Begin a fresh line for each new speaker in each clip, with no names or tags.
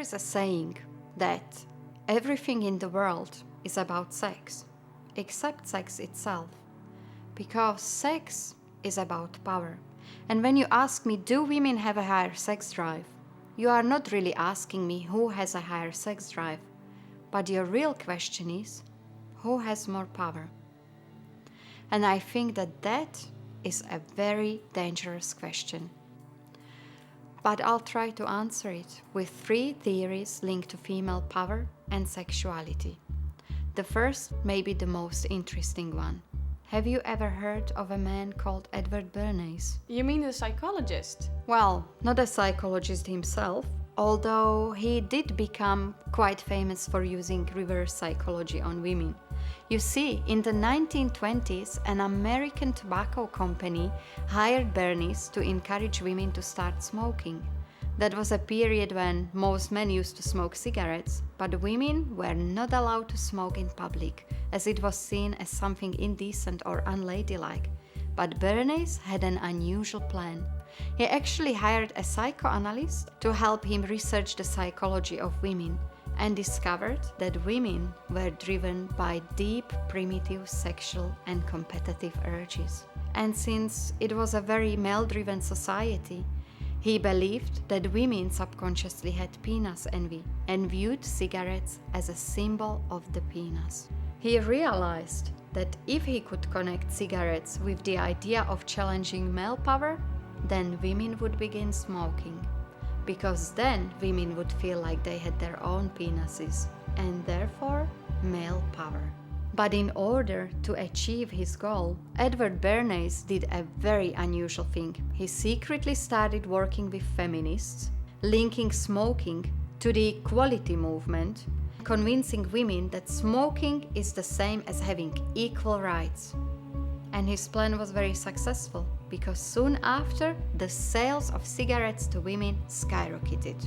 is a saying that everything in the world is about sex, except sex itself, because sex is about power. And when you ask me, do women have a higher sex drive? You are not really asking me who has a higher sex drive, but your real question is, who has more power? And I think that is a very dangerous question. But I'll try to answer it with 3 theories linked to female power and sexuality. The first may be the most interesting one. Have you ever heard of a man called Edward Bernays?
You mean the psychologist?
Well, not a psychologist himself, although he did become quite famous for using reverse psychology on women. You see, in the 1920s, an American tobacco company hired Bernays to encourage women to start smoking. That was a period when most men used to smoke cigarettes, but women were not allowed to smoke in public, as it was seen as something indecent or unladylike. But Bernays had an unusual plan. He actually hired a psychoanalyst to help him research the psychology of women, and discovered that women were driven by deep, primitive sexual and competitive urges. And since it was a very male-driven society, he believed that women subconsciously had penis envy and viewed cigarettes as a symbol of the penis. He realized that if he could connect cigarettes with the idea of challenging male power, then women would begin smoking. Because then women would feel like they had their own penises, and therefore male power. But in order to achieve his goal, Edward Bernays did a very unusual thing. He secretly started working with feminists, linking smoking to the equality movement, convincing women that smoking is the same as having equal rights. And his plan was very successful, because soon after, the sales of cigarettes to women skyrocketed.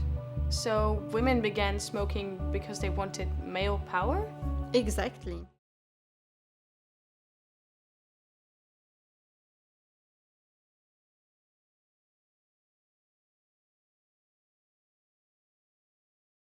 So women began smoking because they wanted male power?
Exactly.